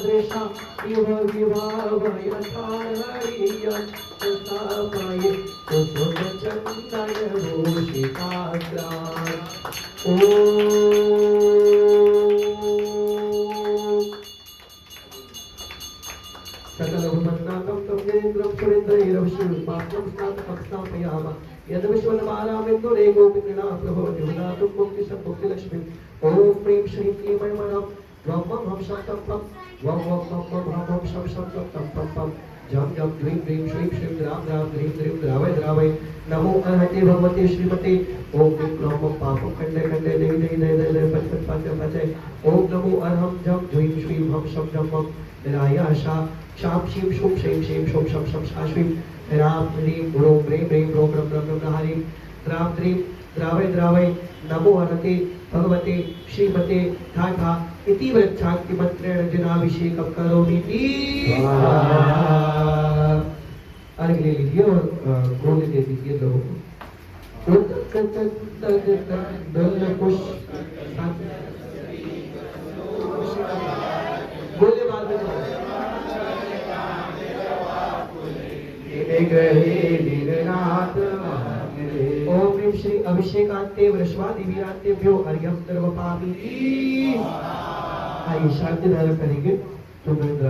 दृशा इव विभावय तारहरियं स्थापये कुसुमचन्दन भूषिताग्रान् ॐ सकलभुमन्नाथं तं गिरीन्द्रं सुरेन्द्रैरवश्यरूपाख्यं स्नातकं स्थापयामः यद्विश्वनमालामिन्दुरे गोपिकृणा प्रभो निवदातुं मुक्तिसम्मुक्तिलक्ष्मीं ॐ प्रीं श्रीं क्लीमयमनं वं वं हं शं तं पं वं वं वं वं हं हं शं शं तं तं पं पं जं जं द्रीं द्रीं श्रीं श्रीं द्रां द्रां द्रीं द्रीं द्रावय द्रावय नमो अर्हते भगवते श्रीमते ॐ क्लीं क्लौं वं पापं खण्डे खण्डे देहि देहि दय दय दय पच पच पाच पचय ॐ नमो अर्हं जं द्रीं श्रीं हं शं जं वं निरायाशा शां शीं शूं शैं शैं शौं शं शं शाश्वीं रां ह्रीं ह्रूं ह्रीं ह्रीं ह्रूं ह्रं ह्रं ह्रं ह्रीं द्रां द्रीं द्रावय द्रावय नमो अर्हते भगवते श्रीमते ठा ठा इति वृक्षाक्तिमन्त्रेण जनाभिषेकं करोमि अर्घ्य ले लीजिए और गोले दे दीजिए लोगों को गोले बाद में ओम ह्रीं श्री अभिषेकांते वृषभादिवीरांतेभ्यो अर्घ्यं सर्वपापी आइए शांति धारण करेंगे।